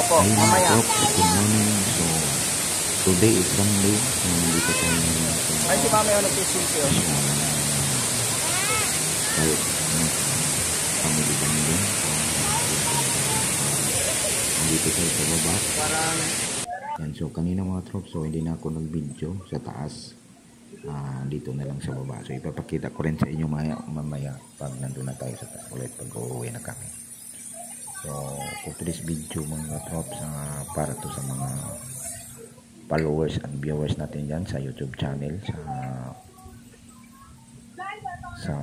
Opo, Hi mga mamaya. trops, good morning. So, today is Sunday. Nandito tayo ngayon sa Ay, si mama yung nagsisilpi. kahit family kami din. Nandito tayo sa baba. Parang Yan, so kanina mga trops, so hindi na ako nag-video sa taas. Dito na lang sa baba. So ipapakita ko rin sa inyo mamaya pag nandun na tayo sa taas ulit pag uuwi na kami. So for today's video mga trops, para to sa mga followers and viewers natin dyan sa YouTube channel, sa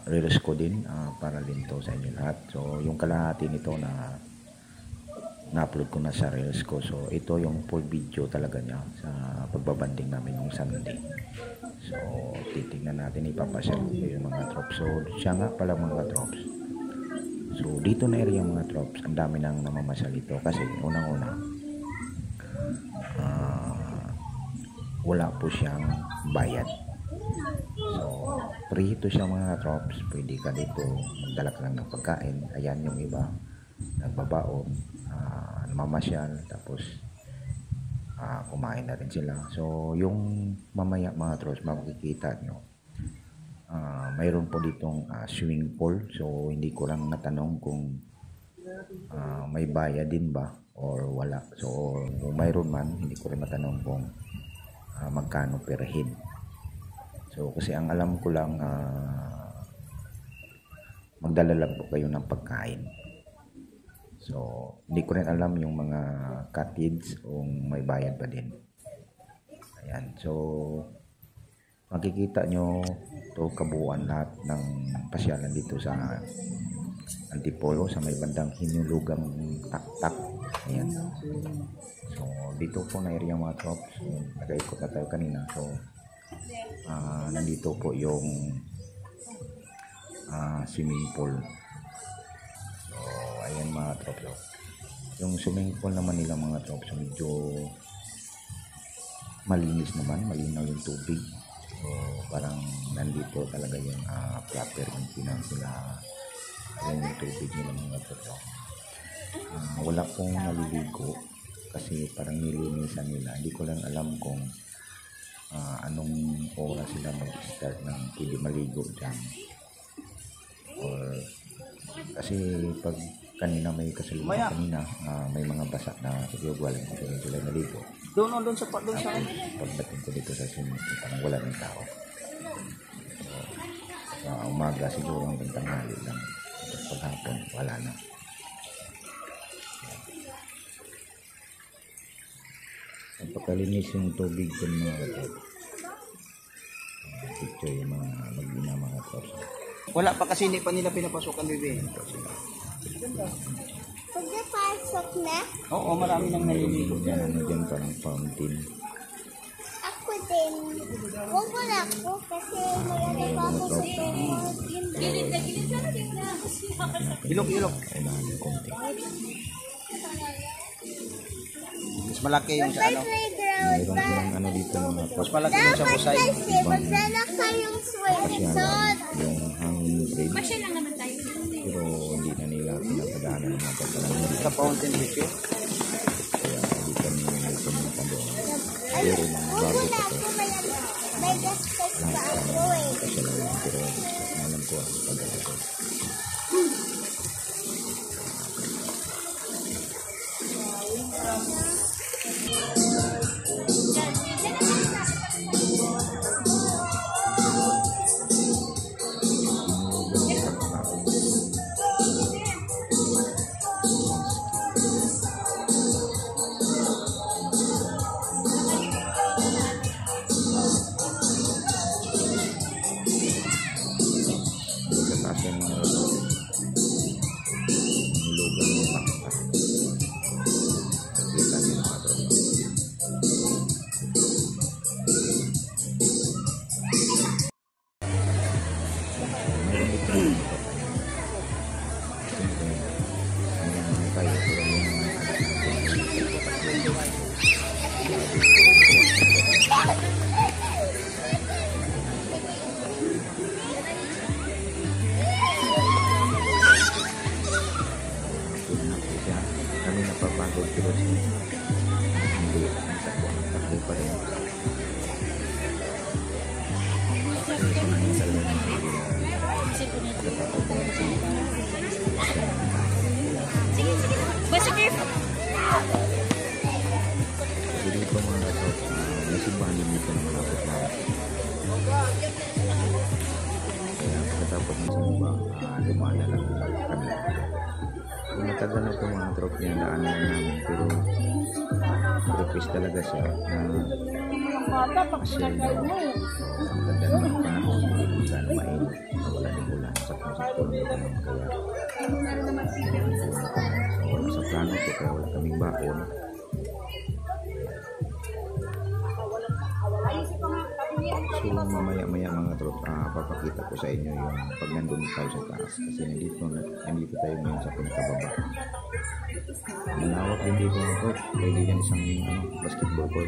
Reels ko din, para din to sa inyo lahat. So yung kalahati nito na-upload ko na sa Reels ko. So ito yung full video talaga niya sa pagbabanding namin ng Sunday. So titignan natin, ipapasyal ko yung mga trops. So siya nga pala mga trops. So dito na area mga trops, ang dami nang namamasyal ito kasi unang-una wala po siyang bayad. So free ito siya mga trops, pwede ka dito magdala ka lang ng pagkain. Ayan yung iba nagbabaon, namamasyal, tapos kumain na rin sila. So yung mamaya mga trops makikita nyo, mayroon po ditong swimming pool. So hindi ko lang natanong kung may bayad din ba or wala. So kung mayroon man, hindi ko rin matanong kung magkano per head. So kasi ang alam ko lang, magdala lang po kayo ng pagkain. So hindi ko rin alam yung mga cottage kung may bayad pa din. Ayan, so makikita nyo to kabuuan lahat ng pasyalan dito sa Antipolo, sa may bandang Hinulugang Taktak. Ayan. So dito po na area mga trops, nag-ikot na tayo kanina. So nandito po yung swimming pool. So ayan mga trops, yung swimming pool naman nila mga trops, medyo malinis naman, malinaw yung tubig. So parang nandito talaga yung proper maintenance nila. Ayan yung tubig nila mga trops. Wala pong naliligo kasi parang nilinisan nila. Hindi ko lang alam kung anong oras sila mag-start ng pwede maligo dyan. Or kasi pag kanina may kasalubong kanina, may mga basa na siguro wala sila naligo. doon sa Pagdating ko dito sa swimming pool, parang wala ng tao. So, sa umaga siguro hanggang tanghali lang. Tapos paghapon, wala na. Napakalinis yung tubig ko mga kapatid. Ito yung mga mag-ina mga kapatid. wala pa kasi hindi pa nila pinapasukan, bebe. Pagkapasok na, Oo, marami nang naliligo Yan, dyan. dyan parang fountain. ako din. Huwag mo na ako kasi maganda pa ako sa tuhod. Ilok. Unahan yung konti. Mas malaki yung sa ano. Playground Mayroon ba? silang ano dito mga Mas kapatid. malaki yung sa Dapat Busay. kasi magdala kayong swimsuit. Yung hanging grade. Masya lang naman tayo. Pero hindi na nila pinapagaanan ng mga kapatid. Sa fountain buffet. Kaya hindi kami pumunta doon. Ay, Pero nang huwag bago mo pa na to, ako. May gastos pa ako eh. kasi lang. Pero alam ko ang pagkakita ko. Sa taas yan napapagod pero hindi takbo pa rin. Kasi dito mga katrop, may simbahan din dito na malapit na. Kaya pagkatapos ng simba, dumaan na lang kami. Matagal na ito mga katrop niya, daanan na namin, pero request talaga siya na asyal daw. Ang ganda ng panahon, hindi sana mainit, wala ng ulan, sakto-sakto lang ito naman kaya. So, sa plano ko, kaya wala kaming baon. So mamaya-maya mga trop, papakita ko sa inyo yung pag nandun tayo sa taas kasi nandito tayo ngayon sa pinakababa. Malawak din dito mga trop, pwede yan isang basketball court.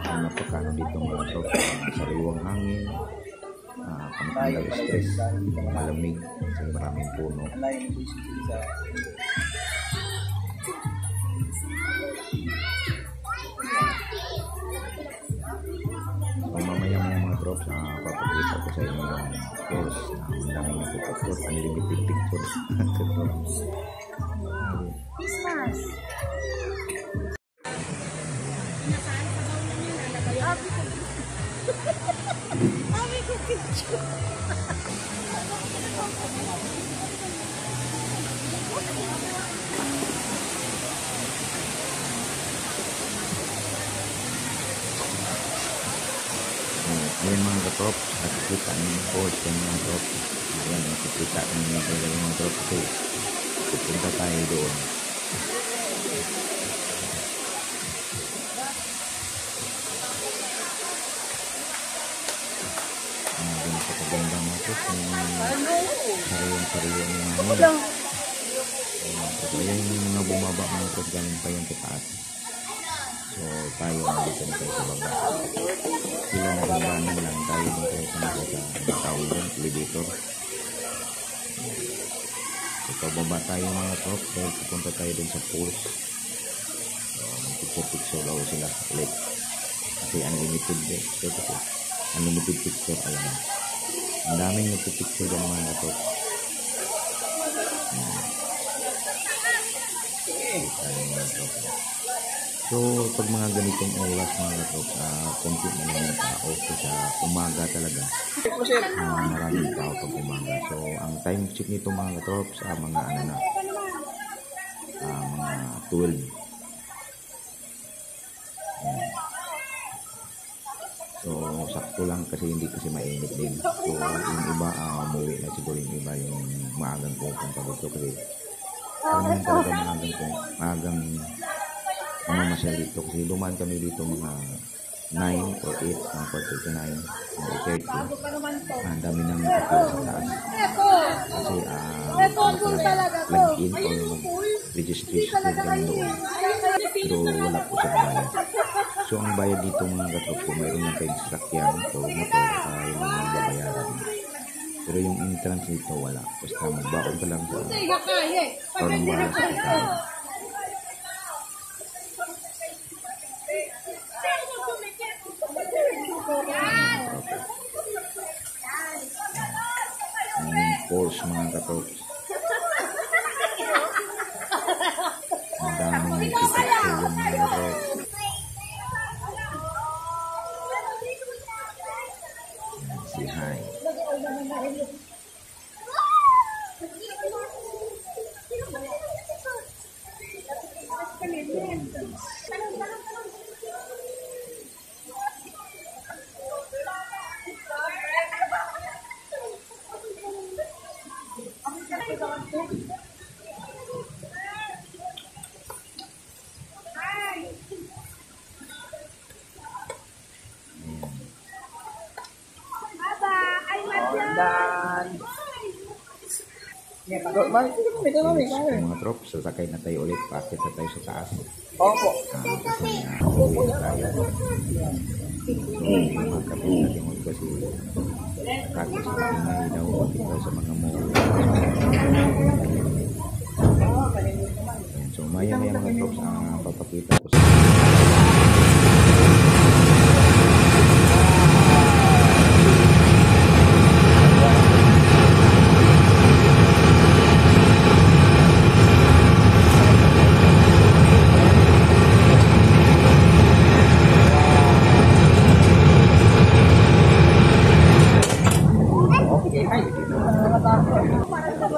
Napakano dito mga trop, sariwang hangin, pangtanggal stress, malamig kasi maraming puno. Mamaya mga drops, papakita ko sa inyo yung course na ang daming nagpipicture, unlimited pictures. Christmas. Abi ko picture. Ayan mga katrop, nakikita niyo yung course yung mga trop. Ayan, nakikita niyo yung mga trop kasi pupunta tayo doon. Ganito kaganda mga trop, yung sariwang yung hangin. Ayan yung mga bumaba mga trop, galing pa yung kitaas. So tayo nandito na tayo sa baba. Sila nagaganan lang tayo dun tayo sa tawag doon, elevator. So pababa tayo mga trop dahil pupunta tayo dun sa pools. So magpicture daw sila ulit. Kasi unlimited picture kasi. Unlimited picture, alam. Ang daming nagpipicture dun mga trop. Tayo mga trop. So, pag mga ganitong oras mga katrop, konti na lang yung tao. So, sa umaga talaga, maraming tao pag umaga. So, ang time check nito mga katrop, sa mga mga 12. Ayan. So, sakto lang kasi hindi kasi mainit din. So, yung iba, umuwi na siguro yung iba yung maagang pupunta dito kasi parang talaga maagang mamasyal dito kasi dumaan kami dito mga 9 or 8, mga quarter to 9, mga 8:30. Ang dami nang nakapila sa taas. Kasi plug in or mag-registration na kami doon. Pero wala po sa bayad. So ang bayad dito mga katrop ko, mayroon ng kayo sasakyan o motor, yung mga babayaran. Pero yung entrance dito wala. Basta magbaon ka lang sa parang bahala sa pagkain. Pools mga katrop. Ang daming nagpipicture yung mga katrop. Say hi. Mga trop, sasakay na tayo ulit, paakit na tayo sa taas. Opo. Kasi uwi na tayo. So, mga kapit natin kasi kakit sa ingay daw, sa mga mall.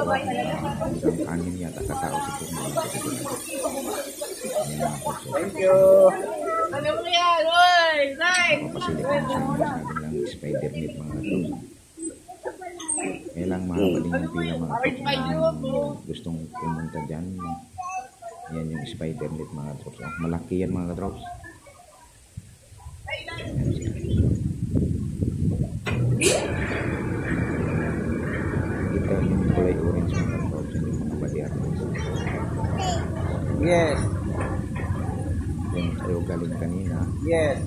hanggang anim yata katao siguro. Yan mga trops. Thank you. Ano mo yan? Uy! Nice! Papasilikan siya ng masyado lang spider net mga trops. Kaya lang mahabaling yung pila mga trops na gustong pumunta dyan. Yan yung spider net mga trops. Malaki yan mga trops. Yan siya. Kita yung kulay orange mga trops. Yung mga body artist. Yes. Yung tayo galing kanina. Yes.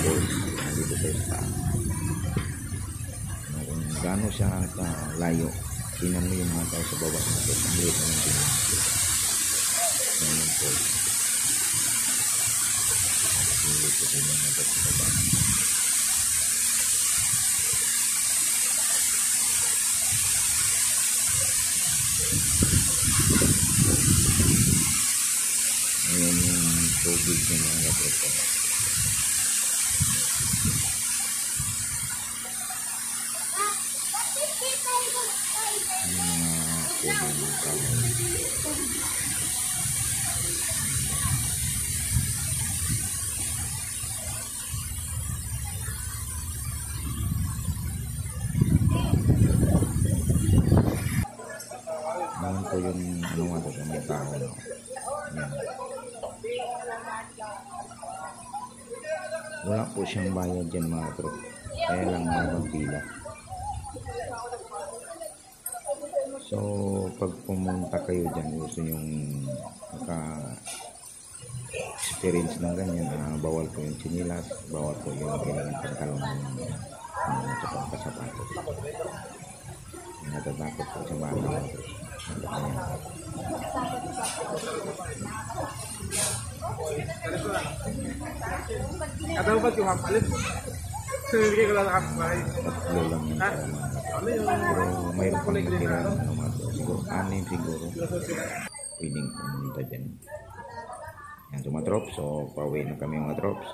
Nandito tayo sa kung gaano siya layo, tingnan mo yung mga tao sa baba natin, ang liit na ng tingnan yan yung pole liit ko tingnan natin sa baba ayan yung tubig ng mga kapito. Naman po yung ano nga po sa mga tao. Yan. Wala po siyang bayad dyan mga tropa. Kaya lang magpila. So pag pumunta kayo dyan, gusto yung experience ng ganyan, bawal po yung chinilas, bawal po yung kailangan pagkalong ng sapatos. Natatakot po sa bata. Katawa ba yung hapalit? Sinilagay ko lang ang bahay. Tatlo lang yun sa mga pero mayroon pang natira ano mga to. Siguro, anim siguro. Pwedeng pumunta dyan. Yan so mga trops. So, pauwi na kami mga trops.